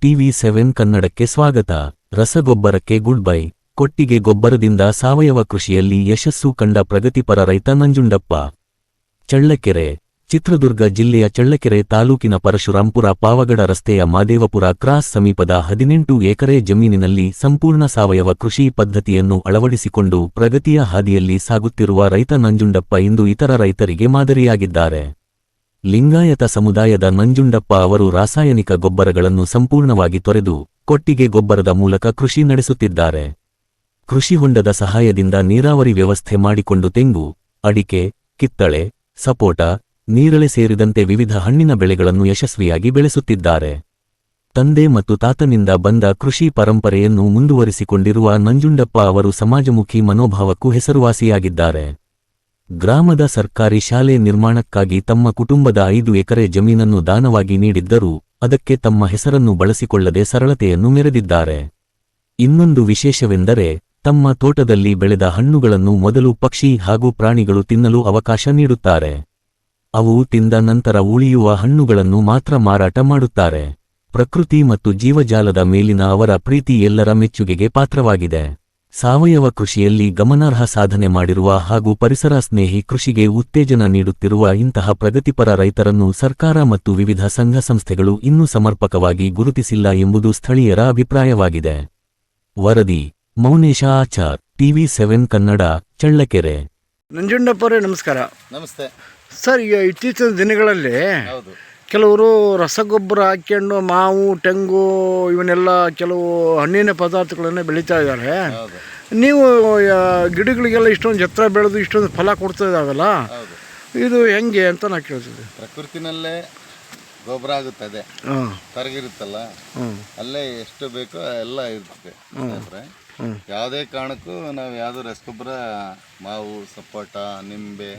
TV7 ಕನ್ನಡಕ್ಕೆ ಸ್ವಾಗತ. ರಸಗೊಬ್ಬರಕ್ಕೆ ಗುಡ್ ಬೈ. ಕೊಟ್ಟಿಗೆ ಗೊಬ್ಬರದಿಂದ ಸಾವಯವ ಕೃಷಿಯಲ್ಲಿ ಯಶಸ್ಸು ಕಂಡ ಪ್ರಗತಿಪರ ರೈತ ನಂಜುಂಡಪ್ಪ. ಚಳ್ಳಕೆರೆ. ಚಿತ್ರದುರ್ಗ ಜಿಲ್ಲೆಯ ಚಳ್ಳಕೆರೆ ತಾಲೂಕಿನ ಪರಶುರಾಂಪುರ ಪಾವಗಡ ರಸ್ತೆಯ ಮಾದೇವಪುರ ಕ್ರಾಸ್ ಸಮೀಪದ 18 ಎಕರೆ ಜಮೀನಿನಲ್ಲಿ ಸಂಪೂರ್ಣ ಸಾವಯವ ಕೃಷಿ ಪದ್ಧತಿಯನ್ನು ಅಳವಡಿಸಿಕೊಂಡು ಪ್ರಗತಿಯ ಹಾದಿಯಲ್ಲಿ ಸಾಗುತ್ತಿರುವ ರೈತ ನಂಜುಂಡಪ್ಪ ಇಂದು ಇತರ ರೈತರಿಗೆ ಮಾದರಿಯಾಗಿದ್ದಾರೆ. ಲಿಂಗಾಯತ ಸಮುದಾಯದ ನಂಜುಂಡಪ್ಪ ಅವರು ರಾಸಾಯನಿಕ ಗೊಬ್ಬರಗಳನ್ನು ಸಂಪೂರ್ಣವಾಗಿ ತೊರೆದು ಕೊಟ್ಟಿಗೆ ಗೊಬ್ಬರದ ಮೂಲಕ ಕೃಷಿ ನಡೆಸುತ್ತಿದ್ದಾರೆ. ಕೃಷಿ ಹೊಂಡದ ಸಹಾಯದಿಂದ ನೀರಾವರಿ ವ್ಯವಸ್ಥೆ ಮಾಡಿಕೊಂಡು ತೆಂಗು, ಅಡಿಕೆ, ಕಿತ್ತಳೆ, ಸಪೋಟ, ನೀರಳೆ ಸೇರಿದಂತೆ ವಿವಿಧ ಹಣ್ಣಿನ ಬೆಳೆಗಳನ್ನು ಯಶಸ್ವಿಯಾಗಿ ಬೆಳೆಸುತ್ತಿದ್ದಾರೆ. ತಂದೆ ಮತ್ತು ತಾತನಿಂದ ಬಂದ ಕೃಷಿ ಪರಂಪರೆಯನ್ನು ಮುಂದುವರಿಸಿಕೊಂಡಿರುವ ನಂಜುಂಡಪ್ಪ ಅವರು ಸಮಾಜಮುಖಿ ಮನೋಭಾವಕ್ಕೂ ಹೆಸರುವಾಸಿಯಾಗಿದ್ದಾರೆ. ಗ್ರಾಮದ ಸರ್ಕಾರಿ ಶಾಲೆ ನಿರ್ಮಾಣಕ್ಕಾಗಿ ತಮ್ಮ ಕುಟುಂಬದ 5 ಎಕರೆ ಜಮೀನನ್ನು ದಾನವಾಗಿ ನೀಡಿದ್ದರೂ ಅದಕ್ಕೆ ತಮ್ಮ ಹೆಸರನ್ನು ಬಳಸಿಕೊಳ್ಳದೆ ಸರಳತೆಯನ್ನು ಮೆರೆದಿದ್ದಾರೆ. ಇನ್ನೊಂದು ವಿಶೇಷವೆಂದರೆ ತಮ್ಮ ತೋಟದಲ್ಲಿ ಬೆಳೆದ ಹಣ್ಣುಗಳನ್ನು ಮೊದಲು ಪಕ್ಷಿ ಹಾಗೂ ಪ್ರಾಣಿಗಳು ತಿನ್ನಲು ಅವಕಾಶ ನೀಡುತ್ತಾರೆ. ಅವು ತಿಂದ ನಂತರ ಉಳಿಯುವ ಹಣ್ಣುಗಳನ್ನು ಮಾತ್ರ ಮಾರಾಟ ಮಾಡುತ್ತಾರೆ. ಪ್ರಕೃತಿ ಮತ್ತು ಜೀವಜಾಲದ ಮೇಲಿನ ಅವರ ಪ್ರೀತಿ ಎಲ್ಲರ ಮೆಚ್ಚುಗೆಗೆ ಪಾತ್ರವಾಗಿದೆ. ಸಾವಯವ ಕೃಷಿಯಲ್ಲಿ ಗಮನಾರ್ಹ ಸಾಧನೆ ಮಾಡಿರುವ ಹಾಗೂ ಪರಿಸರ ಸ್ನೇಹಿ ಕೃಷಿಗೆ ಉತ್ತೇಜನ ನೀಡುತ್ತಿರುವ ಇಂತಹ ಪ್ರಗತಿಪರ ರೈತರನ್ನು ಸರ್ಕಾರ ಮತ್ತು ವಿವಿಧ ಸಂಘ ಸಂಸ್ಥೆಗಳು ಇನ್ನೂ ಸಮರ್ಪಕವಾಗಿ ಗುರುತಿಸಿಲ್ಲ ಎಂಬುದು ಸ್ಥಳೀಯರ ಅಭಿಪ್ರಾಯವಾಗಿದೆ. ವರದಿ ಮೌನೇಶ ಆಚಾರ್, TV7 ಕನ್ನಡ, ಚಳ್ಳಕೆರೆ. ನಂಜುಂಡಪ್ಪರೇ ನಮಸ್ಕಾರ. ನಮಸ್ತೆ ಸರ್, ಈಗ ಇತ್ತೀಚಿನ ದಿನಗಳಲ್ಲಿ ಕೆಲವರು ರಸಗೊಬ್ಬರ ಹಾಕ್ಕೊಂಡು ಮಾವು, ತೆಂಗು ಇವನ್ನೆಲ್ಲ ಕೆಲವು ಹಣ್ಣಿನ ಪದಾರ್ಥಗಳನ್ನು ಬೆಳೀತಾ ಇದ್ದಾರೆ. ನೀವು ಗಿಡಗಳಿಗೆಲ್ಲ ಇಷ್ಟೊಂದು ಎತ್ತರ ಬೆಳೆದು ಇಷ್ಟೊಂದು ಫಲ ಕೊಡ್ತಾ ಇದ್ದಾವಲ್ಲ, ಇದು ಹೆಂಗೆ ಅಂತ ನಾ ಕೇಳ್ತಿದ್ದೆ. ಪ್ರಕೃತಿನಲ್ಲೇ ಗೊಬ್ಬರ ಆಗುತ್ತದೆ, ತರಗಿರುತ್ತಲ್ಲ, ಅಲ್ಲೇ ಎಷ್ಟು ಬೇಕೋ ಎಲ್ಲ ಇರ್ತದೆ. ಯಾವುದೇ ಕಾರಣಕ್ಕೂ ನಾವು ಯಾವುದು ರಸಗೊಬ್ಬರ ಮಾವು, ಸಪೋಟ, ನಿಂಬೆ,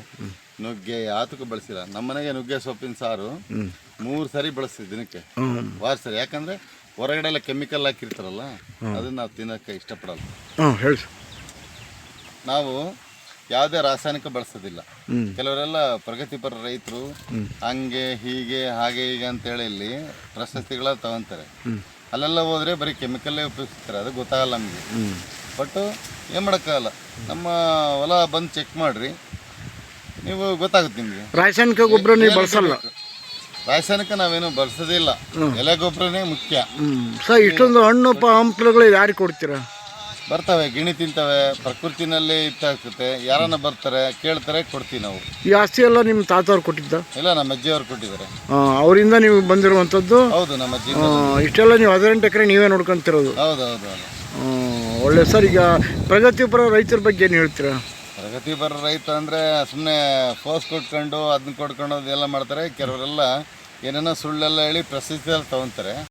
ನುಗ್ಗೆ ಯಾತಕ್ಕೂ ಬಳಸಿಲ್ಲ. ನಮ್ಮ ಮನೆಗೆ ನುಗ್ಗೆ ಸೊಪ್ಪಿನ ಸಾರು 3 ಸರಿ ಬಳಸ್ತೀವಿ ದಿನಕ್ಕೆ, ವಾರ ಸರಿ. ಯಾಕಂದ್ರೆ ಹೊರಗಡೆ ಎಲ್ಲ ಕೆಮಿಕಲ್ ಹಾಕಿರ್ತಾರಲ್ಲ, ಅದನ್ನ ನಾವು ತಿನ್ನೋಕ್ಕೆ ಇಷ್ಟಪಡಲ್ಲ. ನಾವು ಯಾವುದೇ ರಾಸಾಯನಿಕ ಬಳಸೋದಿಲ್ಲ. ಕೆಲವರೆಲ್ಲ ಪ್ರಗತಿಪರ ರೈತರು ಹಂಗೆ ಹೀಗೆ ಹಾಗೆ ಹೀಗೆ ಅಂತೇಳಿ ಇಲ್ಲಿ ಪ್ರಶಸ್ತಿಗಳ ತಗೊಂತಾರೆ. ಅಲ್ಲೆಲ್ಲ ಹೋದ್ರೆ ಬರೀ ಕೆಮಿಕಲ್ಲೇ ಉಪಯೋಗಿಸ್ತಾರೆ, ಅದು ಗೊತ್ತಾಗಲ್ಲ ನಮಗೆ. ಬಟ್ ಏನು ಮಾಡೋಕ್ಕಾಗಲ್ಲ, ನಮ್ಮ ಹೊಲ ಬಂದು ಚೆಕ್ ಮಾಡಿರಿ, ನೀವು ಗೊತ್ತಾಗುತ್ತೆ ನಿಮಗೆ. ರಾಸಾಯನಿಕ ಗೊಬ್ಬರ ನೀವು ಬಳಸಲ್ಲ? ರಾಸಾಯನಿಕ ನಾವೇನು ಬಳಸೋದಿಲ್ಲ, ಎಲೆ ಗೊಬ್ಬರನೇ ಮುಖ್ಯ. ಸರ್, ಇಷ್ಟೊಂದು ಹಣ್ಣು ಹಂಪಲುಗಳು ಯಾರಿಗೆ ಕೊಡ್ತೀರಾ? ಬರ್ತವೆ, ಗಿಣಿ ತಿಂತವೆ, ಪ್ರಕೃತಿನಲ್ಲಿ ಇತ್ತಾಗ್ತದೆ. ಯಾರನ್ನ ಬರ್ತಾರೆ ಕೇಳ್ತಾರೆ, ಕೊಡ್ತೀವಿ ನಾವು. ಈ ಆಸ್ತಿ ಎಲ್ಲ ನಿಮ್ಮ ತಾತವ್ರು ಕೊಟ್ಟಿದ್ದ? ಇಲ್ಲ, ನಮ್ಮ ಅಜ್ಜಿಯವ್ರು ಕೊಟ್ಟಿದ್ದಾರೆ. ಅವರಿಂದ ನೀವು ಬಂದಿರುವಂಥದ್ದು? ಹೌದು, ನಮ್ಮ ಅಜ್ಜಿ. ಇಷ್ಟೆಲ್ಲ ನೀವು 18 ಎಕರೆ ನೀವೇ ನೋಡ್ಕೊಂತಿರೋದು? ಹೌದು ಹೌದು. ಒಳ್ಳೆ. ಸರ್, ಈಗ ಪ್ರಗತಿಪರ ರೈತರ ಬಗ್ಗೆ ಏನು ಹೇಳ್ತೀರಾ? ಪ್ರಗತಿಪರ ರೈತ ಅಂದರೆ ಸುಮ್ಮನೆ ಫೋರ್ಸ್ ಕೊಟ್ಕೊಂಡು ಅದನ್ನ ಕೊಡ್ಕೊಂಡು ಅದೆಲ್ಲ ಮಾಡ್ತಾರೆ. ಕೆಲವರೆಲ್ಲ ಏನೇನೋ ಸುಳ್ಳೆಲ್ಲ ಹೇಳಿ ಪ್ರಸಿದ್ಧಿಯಲ್ಲಿ ತಗೊತಾರೆ.